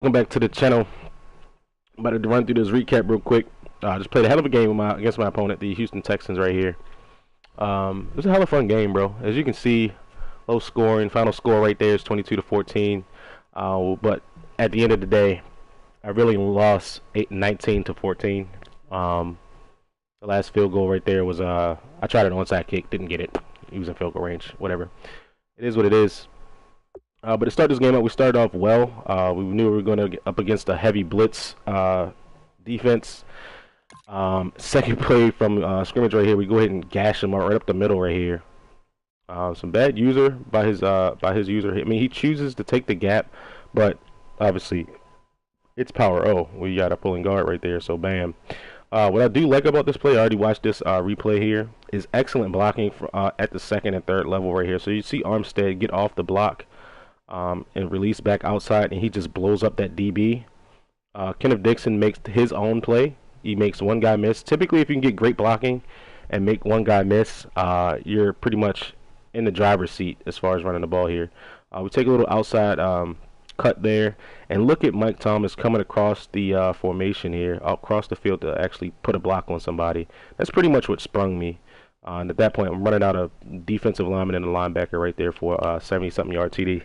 Welcome back to the channel. I'm about to run through this recap real quick. Just played a hell of a game with against my opponent, the Houston Texans, right here. It was a hell of a fun game, bro. As you can see, low scoring. Final score right there is 22-14. But at the end of the day, I really lost 19-14. The last field goal right there was I tried an onside kick, didn't get it. He was in field goal range. Whatever. It is what it is. But to start this game out, we started off well. We knew we were going to get up against a heavy blitz defense. Second play from scrimmage right here, we go ahead and gash him right up the middle right here. Some bad user by his user. I mean, he chooses to take the gap, but obviously it's power O. We got a pulling guard right there, so bam. What I do like about this play, I already watched this replay here, is excellent blocking for, at the second and third level right here. So you see Armstead get off the block. And release back outside, and he just blows up that DB. Kenneth Dixon makes his own play. He makes one guy miss. Typically, if you can get great blocking and make one guy miss, you're pretty much in the driver's seat as far as running the ball here. We take a little outside cut there, and look at Mike Thomas coming across the formation here, across the field to actually put a block on somebody. That's pretty much what sprung me. And at that point, I'm running out of defensive lineman and a linebacker right there for 70-something yard TD.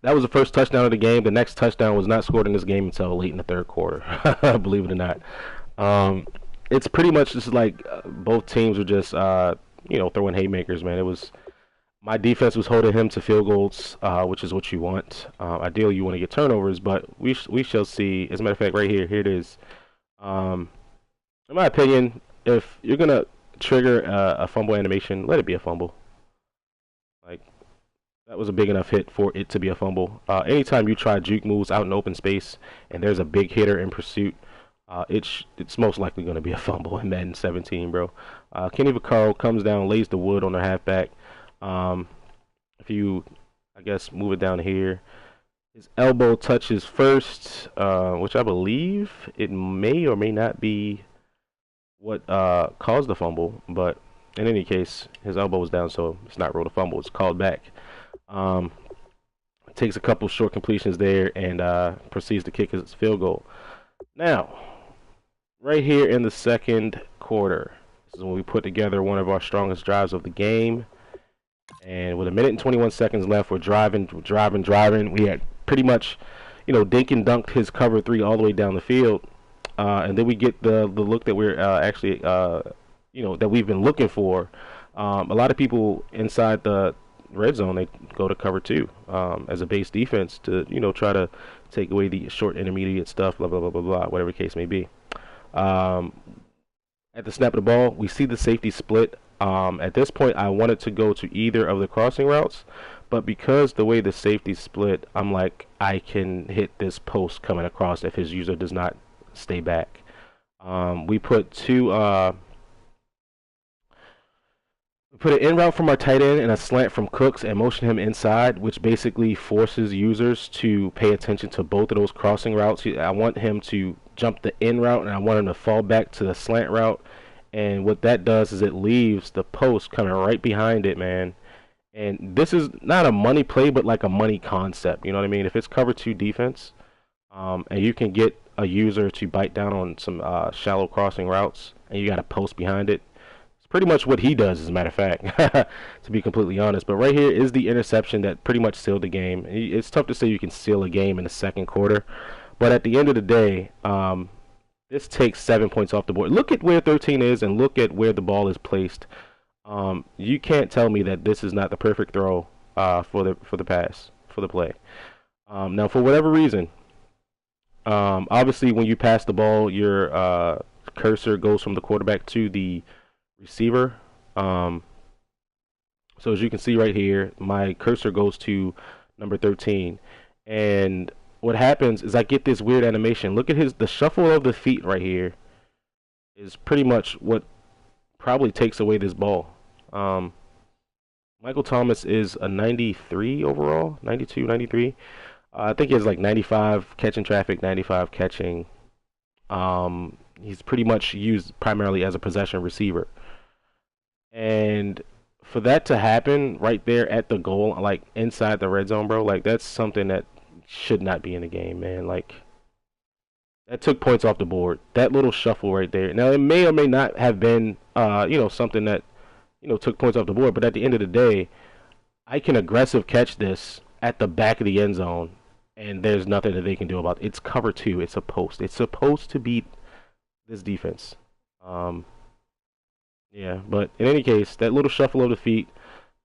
That was the first touchdown of the game. The next touchdown was not scored in this game until late in the third quarter, believe it or not. It's pretty much just like both teams were just, throwing haymakers, man. It was my defense was holding him to field goals, which is what you want. Ideally, you want to get turnovers, but we shall see. As a matter of fact, right here, here it is. In my opinion, if you're gonna trigger a fumble animation, let it be a fumble. Like, that was a big enough hit for it to be a fumble. Anytime you try juke moves out in open space and there's a big hitter in pursuit, it's most likely going to be a fumble in Madden 17, bro. Kenny Vaccaro comes down, lays the wood on the halfback. If you, I guess, move it down here, his elbow touches first, which I believe it may or may not be what caused the fumble, but in any case, his elbow was down, so it's not ruled a fumble. It's called back. Takes a couple short completions there and proceeds to kick his field goal. Now, right here in the second quarter, this is when we put together one of our strongest drives of the game. And with 1 minute and 21 seconds left, we're driving. We had pretty much, dink and dunked his cover 3 all the way down the field. And then we get the look that we're actually, that we've been looking for. A lot of people inside the red zone, they go to cover 2 as a base defense to try to take away the short intermediate stuff, blah blah blah blah blah, whatever the case may be. At the snap of the ball, we see the safety split. At this point, I wanted to go to either of the crossing routes, but because the way the safety split, I'm like, I can hit this post coming across if his user does not stay back. We put an in route from our tight end and a slant from Cooks and motion him inside, which basically forces users to pay attention to both of those crossing routes. I want him to jump the in route and I want him to fall back to the slant route. And what that does is it leaves the post coming right behind it, man. And this is not a money play, but like a money concept. You know what I mean? If it's cover 2 defense, and you can get a user to bite down on some shallow crossing routes, and you got a post behind it, pretty much what he does, as a matter of fact, to be completely honest. But right here is the interception that pretty much sealed the game. It's tough to say you can seal a game in the second quarter, but at the end of the day, this takes 7 points off the board. Look at where 13 is and look at where the ball is placed. You can't tell me that this is not the perfect throw for the play. Now, for whatever reason, obviously when you pass the ball, your cursor goes from the quarterback to the receiver. So as you can see right here, my cursor goes to number 13, and what happens is I get this weird animation. Look at the shuffle of the feet right here is pretty much what probably takes away this ball. Michael Thomas is a 93 overall, 92, 93. I think he has like 95 catching traffic, 95 catching. He's pretty much used primarily as a possession receiver. And for that to happen right there at the goal, like inside the red zone, bro, like that's something that should not be in the game, man. Like, that took points off the board. That little shuffle right there. Now, it may or may not have been, something that, took points off the board. But at the end of the day, I can aggressive catch this at the back of the end zone, and there's nothing that they can do about it. It's cover two. It's a post. It's supposed to beat this defense. Um, yeah, but in any case, that little shuffle of the feet,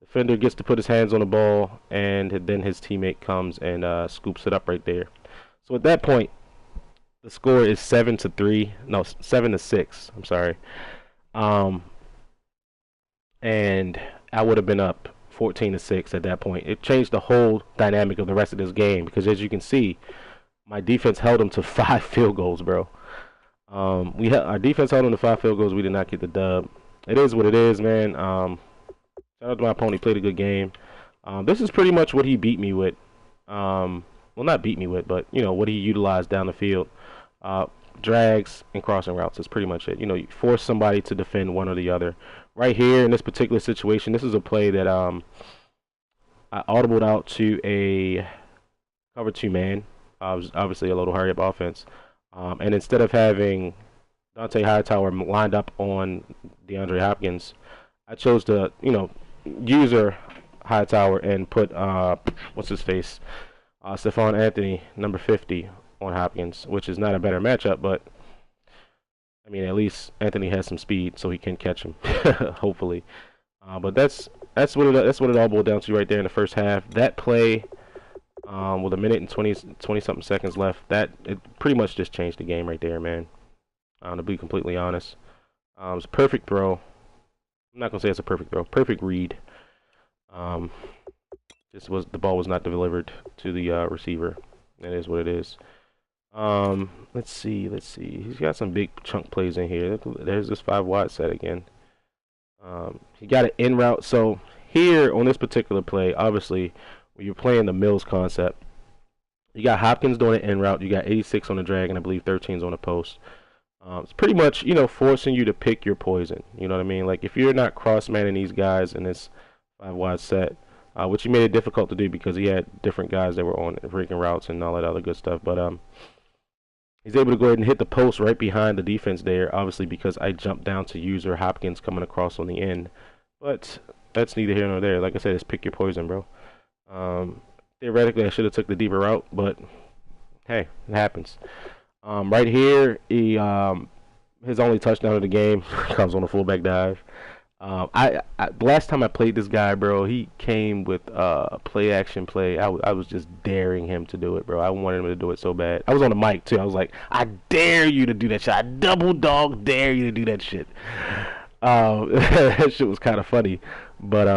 defender gets to put his hands on the ball, and then his teammate comes and scoops it up right there. So at that point, the score is 7-3. No, 7-6. I'm sorry. Um, and I would have been up 14-6 at that point. It changed the whole dynamic of the rest of this game because, as you can see, my defense held them to 5 field goals, bro. Our defense held them to 5 field goals. We did not get the dub. It is what it is, man. Shout out to my opponent. He played a good game. This is pretty much what he beat me with. Well, not beat me with, but what he utilized down the field. Drags and crossing routes is pretty much it. You force somebody to defend one or the other. Right here in this particular situation, this is a play that I audibled out to a cover 2 man. Was obviously a little hurry up offense. And instead of having Dante Hightower lined up on DeAndre Hopkins, I chose to, user Hightower and put what's his face, Stephon Anthony, number 50, on Hopkins, which is not a better matchup, but I mean, at least Anthony has some speed, so he can catch him, hopefully. But that's what it all boiled down to right there in the first half. That play, with a minute and 20 something seconds left, it pretty much just changed the game right there, man. To be completely honest, it was a perfect throw. I'm not gonna say it's a perfect throw, perfect read. The ball was not delivered to the receiver. That is what it is. Let's see. He's got some big chunk plays in here. There's this 5 wide set again. He got an in route. So here on this particular play, obviously, when you're playing the Mills concept, you got Hopkins doing an in route. You got 86 on the drag, and I believe 13's on the post. It's pretty much, forcing you to pick your poison. You know what I mean? Like, if you're not cross-manning these guys in this 5 wide set, which he made it difficult to do because he had different guys that were on freaking routes and all that other good stuff. But he's able to go ahead and hit the post right behind the defense there, obviously because I jumped down to user Hopkins coming across on the end. But that's neither here nor there. Like I said, it's pick your poison, bro. Theoretically, I should have took the deeper route, but hey, it happens. Right here, his only touchdown of the game comes on a fullback dive. The last time I played this guy, bro, he came with play action play. I was just daring him to do it, bro. I wanted him to do it so bad. I was on the mic too. I was like, I dare you to do that shit. I double dog dare you to do that shit. That shit was kind of funny, but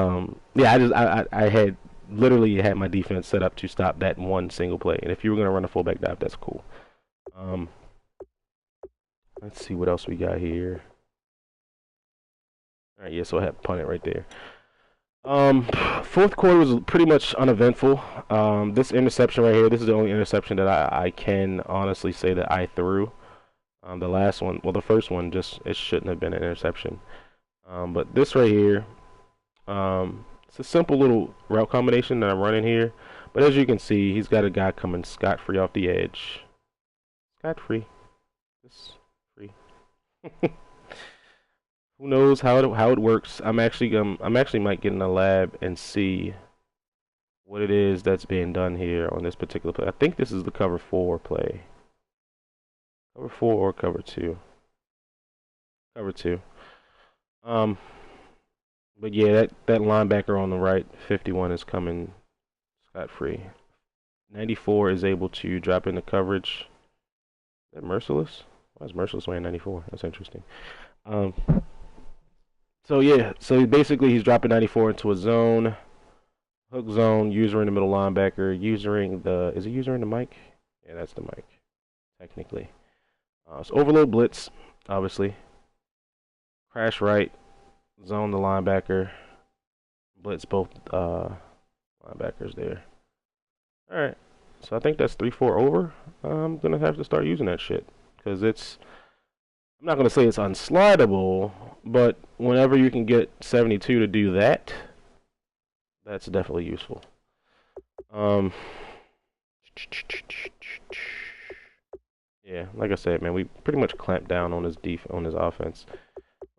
yeah, I had literally had my defense set up to stop that one single play. And if you were gonna run a fullback dive, that's cool. Let's see what else we got here. All right, yeah, so I had punted right there. Fourth quarter was pretty much uneventful. This interception right here, this is the only interception that I can honestly say that I threw. The last one, well, the first one, it shouldn't have been an interception. But this right here, it's a simple little route combination that I'm running here. But as you can see, he's got a guy coming scot-free off the edge. Scot-free. Just free. Who knows how it works? I'm actually might get in the lab and see what it is that's being done here on this particular play. I think this is the cover 4 play. Cover 4 or cover 2. Cover 2. But yeah, that linebacker on the right, 51, is coming scot-free. 94 is able to drop into coverage. Is that Merciless? Why is Merciless wearing 94? That's interesting. So yeah, basically he's dropping 94 into a zone, hook zone, user in the middle linebacker, is he user in the mic? Yeah, that's the mic, technically. So overload blitz, obviously. Crash right, zone the linebacker, blitz both linebackers there. All right, so I think that's 3-4 over. I'm gonna have to start using that shit because I'm not gonna say it's unslidable, but whenever you can get 72 to do that, that's definitely useful. Yeah, like I said, man, we pretty much clamped down on on his offense.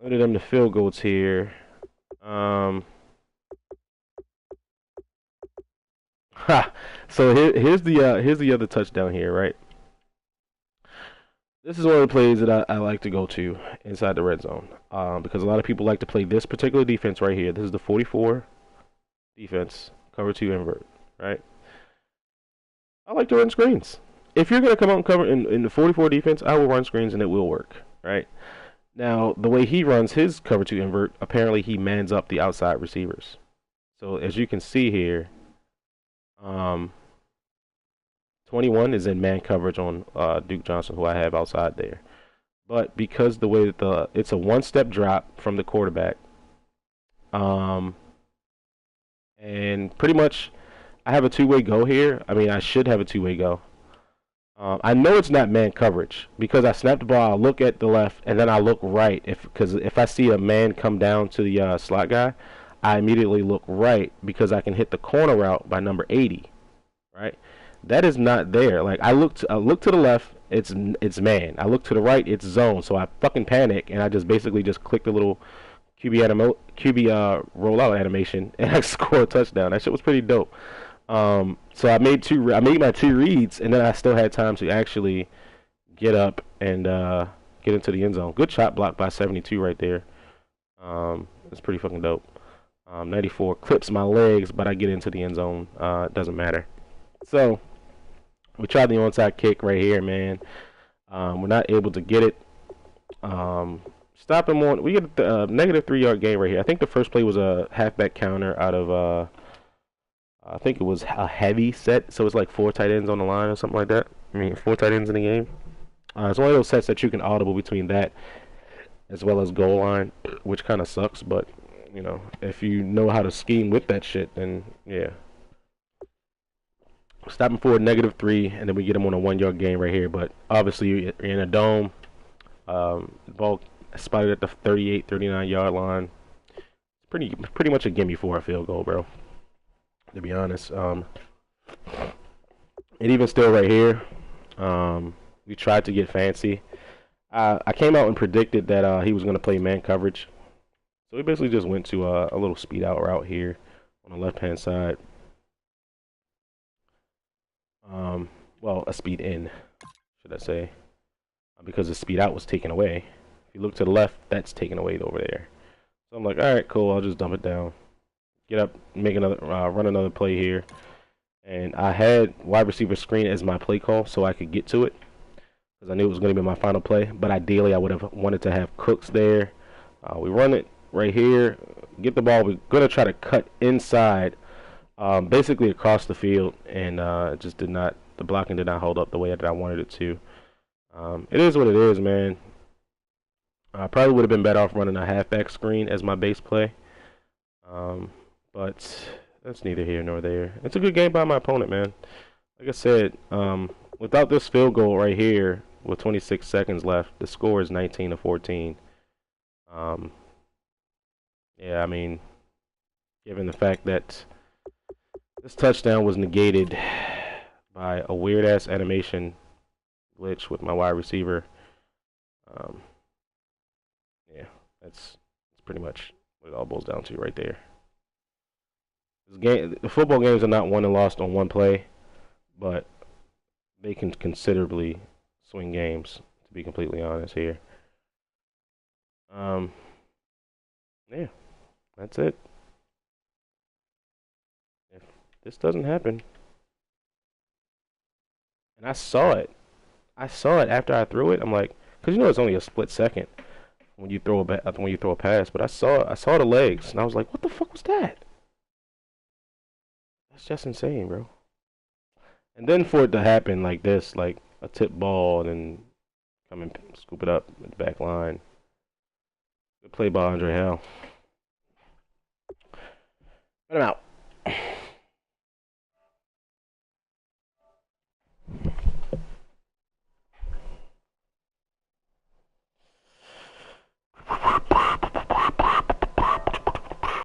Limited them to field goals here. Ha. So here's the other touchdown here, right? This is one of the plays that I like to go to inside the red zone, because a lot of people like to play this particular defense right here. This is the 44 defense, cover two invert, right? I like to run screens. If you're gonna come out and cover in the 44 defense, I will run screens and it will work, right? Now the way he runs his cover two invert, apparently he mans up the outside receivers. So as you can see here, 21 is in man coverage on Duke Johnson, who I have outside there. But because the way that it's a one-step drop from the quarterback, and pretty much I have a two-way go here. I mean, I should have a two-way go. I know it's not man coverage because I snap the ball, I look at the left, and then I look right. Because if I see a man come down to the slot guy, I immediately look right because I can hit the corner route by number 80, right? That is not there. Like I look to the left, it's man. I look to the right, it's zone. So I fucking panic and I just basically just click the little QB rollout animation and I score a touchdown. That shit was pretty dope. So I made my two reads and then I still had time to actually get up and get into the end zone. Good shot block by 72 right there. It's pretty fucking dope. 94 clips my legs, but I get into the end zone. It doesn't matter. So we tried the onside kick right here, man. We're not able to get it. Stop him on. We get a negative 3-yard gain right here. I think the first play was a halfback counter out of I think it was a heavy set, so it's like 4 tight ends on the line or something like that. I mean, 4 tight ends in the game. It's one of those sets that you can audible between that as well as goal line, which kind of sucks. But you know, if you know how to scheme with that shit, then yeah. Stop him for a negative 3, and then we get him on a 1-yard gain right here. But obviously, you're in a dome. Ball spotted at the 38, 39-yard line. It's pretty much a gimme for a field goal, bro. To be honest, and even still right here, we tried to get fancy. I came out and predicted that he was going to play man coverage, so we basically just went to a little speed out route here on the left-hand side. Well, a speed in, should I say, because the speed out was taken away. If you look to the left, that's taken away over there. So I'm like, all right, cool. I'll just dump it down. Get up, make another, run another play here. And I had wide receiver screen as my play call so I could get to it because I knew it was going to be my final play. But ideally, I would have wanted to have Cooks there. We run it right here, get the ball. We're going to try to cut inside, basically across the field, and it just did not. The blocking did not hold up the way that I wanted it to. It is what it is, man. I probably would have been better off running a halfback screen as my base play. But that's neither here nor there. It's a good game by my opponent, man. Like I said, without this field goal right here with 26 seconds left, the score is 19-14. Yeah, I mean, given the fact that this touchdown was negated by a weird-ass animation glitch with my wide receiver, yeah, that's pretty much what it all boils down to right there. The football games are not won and lost on one play, but they can considerably swing games, to be completely honest here. Yeah, that's it. If this doesn't happen, and I saw it after I threw it. I'm like, because you know it's only a split second when you throw a pass, but I saw the legs, and I was like, what the fuck was that? That's just insane, bro. And then for it to happen like this, like a tip ball, and then come and scoop it up at the back line. Good play by Andre Hale. But I'm out.